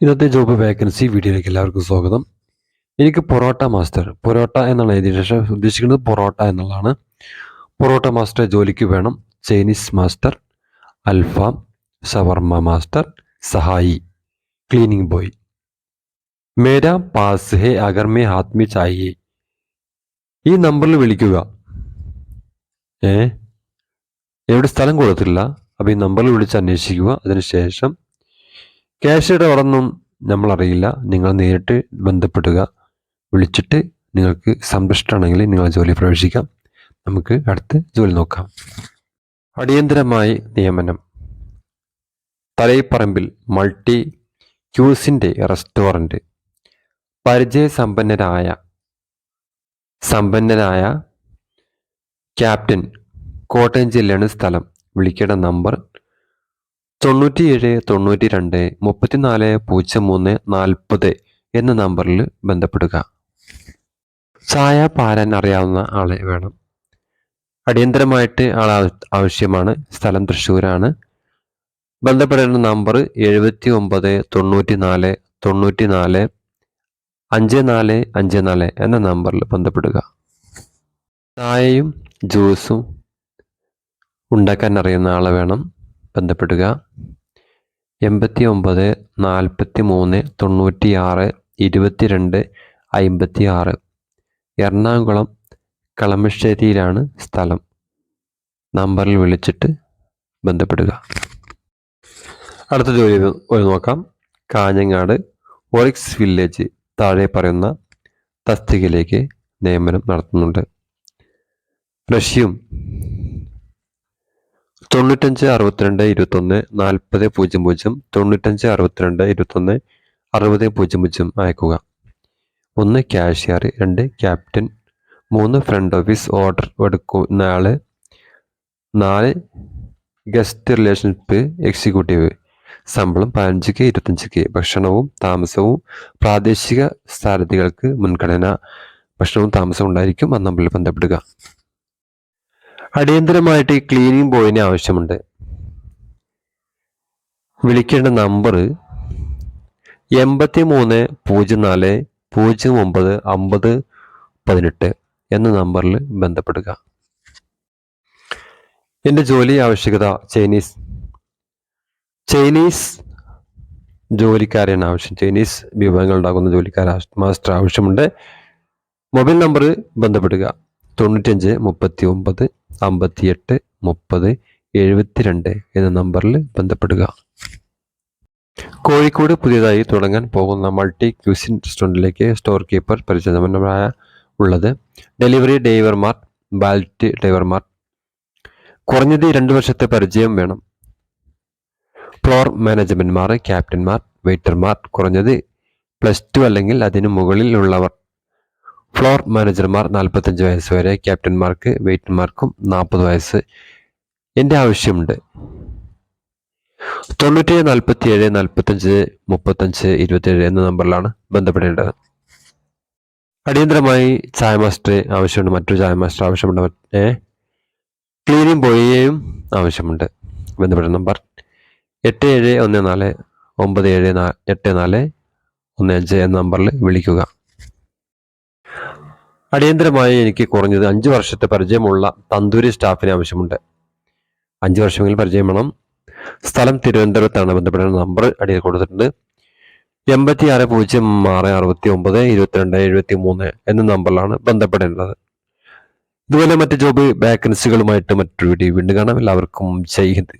ഇന്നത്തെ job vacancy വീഡിയോയിലേക്ക് എല്ലാവർക്കും സ്വാഗതം. എനിക്ക് പൊറോട്ട മാസ്റ്റർ, പൊറോട്ട എന്നാണ് എഴുതിയ ശേഷം ഉദ്ദേശിക്കുന്നത് പൊറോട്ട എന്നുള്ളതാണ്. പൊറോട്ട മാസ്റ്റർ ജോലിക്ക് വേണം. ചൈനീസ് മാസ്റ്റർ, അൽഫാം, ഷവർമ മാസ്റ്റർ, സഹായി, ക്ലീനിങ് ബോയ്. മേരാ പാസ് ഹേ അഗർ മേ ഹാത്ത് മേ ചാഹിയേ. ഈ നമ്പറിൽ വിളിക്കുക. എവിടെ സ്ഥലം കൊടുത്തില്ല. അപ്പോൾ ഈ നമ്പറിൽ വിളിച്ച് അന്വേഷിക്കുക. അതിനുശേഷം ക്യാഷിയുടെ ഒന്നും നമ്മളറിയില്ല. നിങ്ങൾ നേരിട്ട് ബന്ധപ്പെടുക. വിളിച്ചിട്ട് നിങ്ങൾക്ക് സന്തുഷ്ടമാണെങ്കിൽ നിങ്ങൾ ജോലി പ്രവേശിക്കാം. നമുക്ക് അടുത്ത ജോലി നോക്കാം. അടിയന്തരമായി നിയമനം. തലൈപ്പറമ്പിൽ മൾട്ടി ക്യൂസിൻ്റെ റെസ്റ്റോറൻറ്റ്. സമ്പന്നനായ ക്യാപ്റ്റൻ. കോട്ടയം ജില്ലയാണ് സ്ഥലം. വിളിക്കേണ്ട നമ്പർ 9792340340 എന്ന നമ്പറിൽ ബന്ധപ്പെടുക. ചായ പാരാൻ അറിയാവുന്ന ആളെ വേണം. അടിയന്തരമായിട്ട് ആവശ്യമാണ്. സ്ഥലം തൃശ്ശൂരാണ്. ബന്ധപ്പെടേണ്ട നമ്പർ 7994945454 എന്ന നമ്പറിൽ ബന്ധപ്പെടുക. ചായയും ജ്യൂസും ഉണ്ടാക്കാൻ അറിയുന്ന ആളെ വേണം. ബന്ധപ്പെടുക. 8943962256 എറണാകുളം കളമശ്ശേരിയിലാണ് സ്ഥലം. നമ്പറിൽ വിളിച്ചിട്ട് ബന്ധപ്പെടുക. അടുത്ത ജോലി നോക്കാം. Kanhangad Oryx village. താഴെ പറയുന്ന തസ്തികയിലേക്ക് നിയമനം നടത്തുന്നുണ്ട്. റഷ്യം 9562214000 9562216000 അയക്കുക. 1 cashier, 2 captain, 3 front office order എടുക്കുന്ന ആള്, 4 ഗസ്റ്റ് റിലേഷൻഷിപ്പ് എക്സിക്യൂട്ടീവ്. ശമ്പളം 15K 25K. ഭക്ഷണവും താമസവും പ്രാദേശിക സാരഥികൾക്ക് മുൻഗണന. ഭക്ഷണവും താമസവും ഉണ്ടായിരിക്കും. ആ നമ്പറിൽ ബന്ധപ്പെടുക. അടിയന്തരമായിട്ട് ക്ലീനിങ് ബോയിന് ആവശ്യമുണ്ട്. വിളിക്കേണ്ട നമ്പർ 8304095018 എന്ന നമ്പറിൽ ബന്ധപ്പെടുക. എൻ്റെ ജോലി ആവശ്യകത ചൈനീസ് ജോലിക്കാരെയാണ് ആവശ്യം. ചൈനീസ് വിഭവങ്ങൾ ഉണ്ടാക്കുന്ന ജോലിക്കാർ മാസ്റ്റർ ആവശ്യമുണ്ട്. മൊബൈൽ നമ്പർ ബന്ധപ്പെടുക. 9539583072 എന്ന നമ്പറിൽ ബന്ധപ്പെടുക. കോഴിക്കോട് പുതിയതായി തുടങ്ങാൻ പോകുന്ന മൾട്ടി ക്യൂസിൻ റെസ്റ്റോറൻറ്റിലേക്ക് സ്റ്റോർ കീപ്പർ പരിചയസമ്പന്നമായ ഉള്ളത്. ഡെലിവറി ഡ്രൈവർമാർ, ബാലറ്റ് ഡ്രൈവർമാർ. കുറഞ്ഞത് 2 വർഷത്തെ പരിചയം വേണം. ഫ്ലോർ മാനേജ്മെന്റ്മാർ, ക്യാപ്റ്റന്മാർ, വെയിറ്റർമാർ. കുറഞ്ഞത് +2 അല്ലെങ്കിൽ അതിനു മുകളിൽ ഉള്ളവർ. ഫ്ലോർ മാനേജർമാർ 45 വയസ്സ് വരെ. ക്യാപ്റ്റന്മാർക്ക് വെയിറ്റർമാർക്കും 40 വയസ്സ്. എൻ്റെ ആവശ്യമുണ്ട്. 9747453527 എന്ന നമ്പറിലാണ് ബന്ധപ്പെടേണ്ടത്. അടിയന്തരമായി ചായ മാസ്റ്റർ ആവശ്യമുണ്ട്. മറ്റൊരു ചായ മാസ്റ്റർ ആവശ്യമുണ്ട്. ക്ലീനിങ് ബോയിയെയും ആവശ്യമുണ്ട്. ബന്ധപ്പെട്ട നമ്പർ 8714978415 എന്ന നമ്പറിൽ വിളിക്കുക. അടിയന്തരമായി എനിക്ക് കുറഞ്ഞത് 5 വർഷത്തെ പരിചയമുള്ള തന്തൂരി സ്റ്റാഫിന് ആവശ്യമുണ്ട്. 5 വർഷമെങ്കിലും പരിചയം വേണം. സ്ഥലം തിരുവനന്തപുരത്താണ്. ബന്ധപ്പെടുന്ന നമ്പർ അടിയിൽ കൊടുത്തിട്ടുണ്ട്. 8606692273 എന്ന നമ്പറിലാണ് ബന്ധപ്പെടേണ്ടത്. ഇതുപോലെ മറ്റ് ജോബ് വാക്കൻസികളുമായിട്ട് മറ്റൊരു വീഡിയോ വീണ്ടും കാണാം. എല്ലാവർക്കും ജയ് ഹിന്ദ്.